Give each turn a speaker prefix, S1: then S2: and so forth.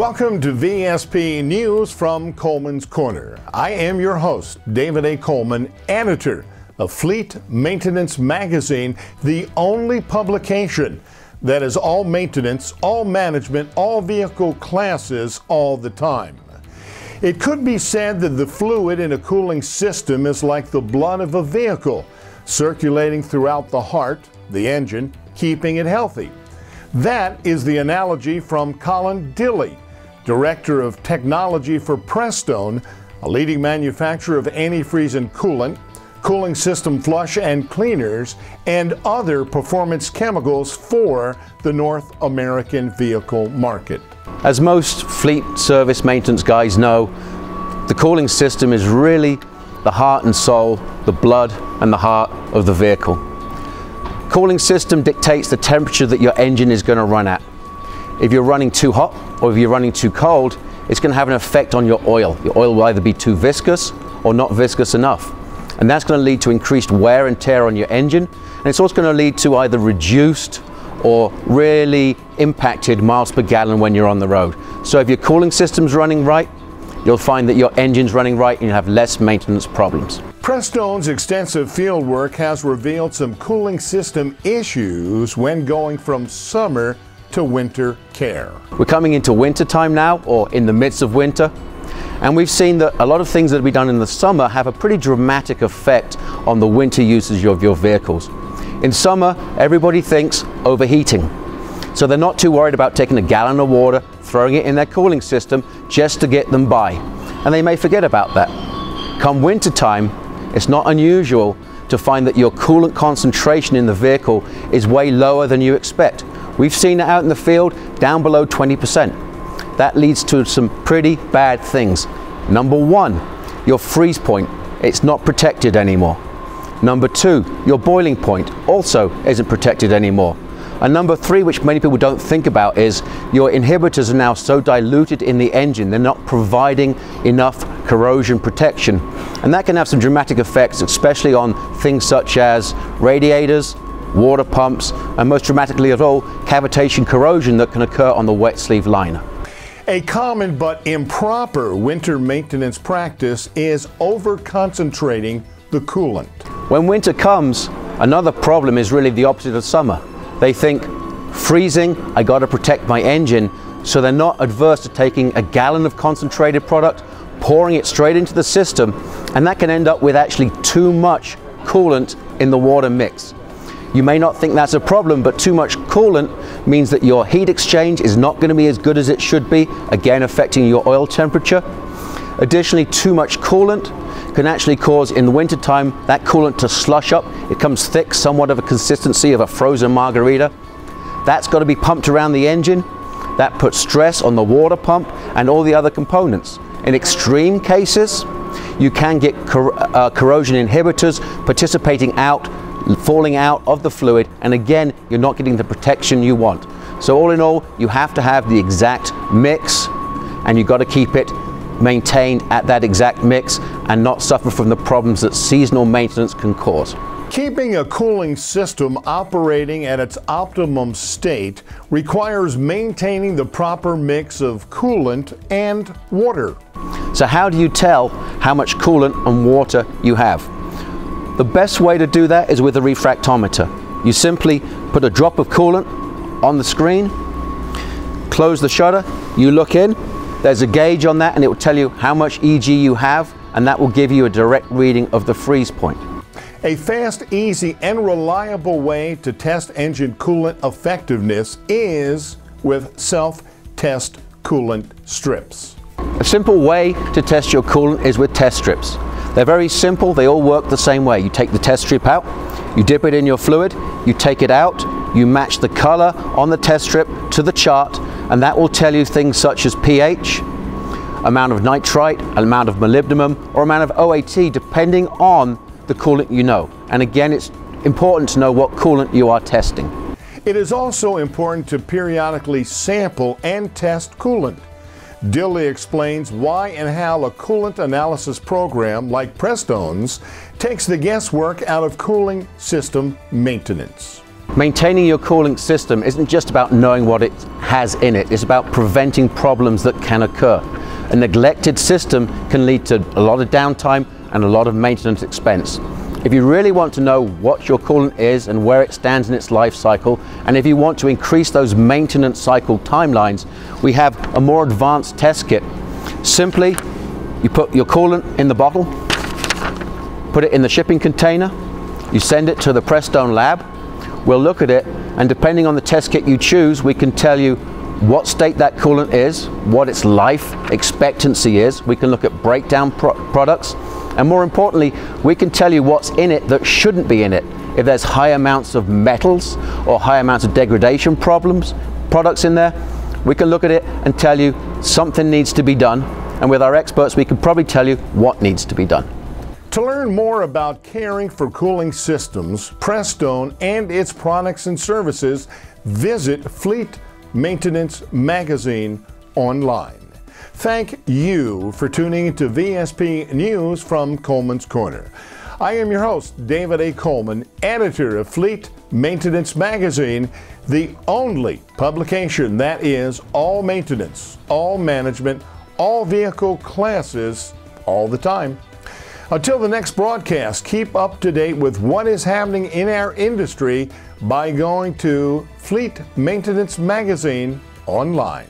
S1: Welcome to VSP News from Kolman's Corner. I am your host, David A. Kolman, editor of Fleet Maintenance Magazine, the only publication that is all maintenance, all management, all vehicle classes, all the time. It could be said that the fluid in a cooling system is like the blood of a vehicle, circulating throughout the heart, the engine, keeping it healthy. That is the analogy from Colin Dilley, Director of Technology for Prestone, a leading manufacturer of antifreeze and coolant, cooling system flush and cleaners, and other performance chemicals for the North American vehicle market.
S2: As most fleet service maintenance guys know, the cooling system is really the heart and soul, the blood and the heart of the vehicle. Cooling system dictates the temperature that your engine is going to run at. If you're running too hot or if you're running too cold, it's going to have an effect on your oil. Your oil will either be too viscous or not viscous enough. And that's going to lead to increased wear and tear on your engine. And it's also going to lead to either reduced or really impacted miles per gallon when you're on the road. So if your cooling system's running right, you'll find that your engine's running right and you'll have less maintenance problems.
S1: Prestone's extensive field work has revealed some cooling system issues when going from summer to winter care.
S2: We're coming into winter time now, or in the midst of winter, and we've seen that a lot of things that will be done in the summer have a pretty dramatic effect on the winter usage of your vehicles. In summer, everybody thinks overheating. So they're not too worried about taking a gallon of water, throwing it in their cooling system just to get them by. And they may forget about that. Come winter time, it's not unusual to find that your coolant concentration in the vehicle is way lower than you expect. We've seen it out in the field down below 20%. That leads to some pretty bad things. Number one, your freeze point, it's not protected anymore. Number two, your boiling point also isn't protected anymore. And number three, which many people don't think about, is your inhibitors are now so diluted in the engine, they're not providing enough corrosion protection. And that can have some dramatic effects, especially on things such as radiators, water pumps, and most dramatically of all, cavitation corrosion that can occur on the wet sleeve liner.
S1: A common but improper winter maintenance practice is over-concentrating the coolant.
S2: When winter comes, another problem is really the opposite of summer. They think, freezing, I got to protect my engine, so they're not adverse to taking a gallon of concentrated product, pouring it straight into the system, and that can end up with actually too much coolant in the water mix. You may not think that's a problem, but too much coolant means that your heat exchange is not going to be as good as it should be, again affecting your oil temperature. Additionally, too much coolant can actually cause, in the winter time, that coolant to slush up. It comes thick, somewhat of a consistency of a frozen margarita. That's got to be pumped around the engine. That puts stress on the water pump and all the other components. In extreme cases, you can get corrosion inhibitors participating out, falling out of the fluid, and again, you're not getting the protection you want. So all in all, you have to have the exact mix, and you've got to keep it maintained at that exact mix and not suffer from the problems that seasonal maintenance can cause.
S1: Keeping a cooling system operating at its optimum state requires maintaining the proper mix of coolant and water.
S2: So how do you tell how much coolant and water you have? The best way to do that is with a refractometer. You simply put a drop of coolant on the screen, close the shutter, you look in, there's a gauge on that and it will tell you how much EG you have, and that will give you a direct reading of the freeze point.
S1: A fast, easy, and reliable way to test engine coolant effectiveness is with self-test coolant strips.
S2: A simple way to test your coolant is with test strips. They're very simple, they all work the same way. You take the test strip out, you dip it in your fluid, you take it out, you match the color on the test strip to the chart, and that will tell you things such as pH, amount of nitrite, amount of molybdenum, or amount of OAT, depending on the coolant you know. And again, it's important to know what coolant you are testing.
S1: It is also important to periodically sample and test coolant. Dilley explains why and how a coolant analysis program like Prestone's takes the guesswork out of cooling system maintenance.
S2: Maintaining your cooling system isn't just about knowing what it has in it, it's about preventing problems that can occur. A neglected system can lead to a lot of downtime and a lot of maintenance expense. If you really want to know what your coolant is and where it stands in its life cycle, and if you want to increase those maintenance cycle timelines, we have a more advanced test kit. Simply, you put your coolant in the bottle, put it in the shipping container, you send it to the Prestone lab, we'll look at it, and depending on the test kit you choose, we can tell you what state that coolant is, what its life expectancy is. We can look at breakdown products, and more importantly, we can tell you what's in it that shouldn't be in it. If there's high amounts of metals or high amounts of degradation products in there, we can look at it and tell you something needs to be done, and with our experts we can probably tell you what needs to be done.
S1: To learn more about caring for cooling systems, Prestone, and its products and services, visit Fleet Maintenance Magazine online. Thank you for tuning into VSP News from Kolman's Corner. I am your host, David A. Kolman, editor of Fleet Maintenance Magazine, the only publication that is all maintenance, all management, all vehicle classes, all the time. Until the next broadcast, keep up to date with what is happening in our industry by going to Fleet Maintenance Magazine online.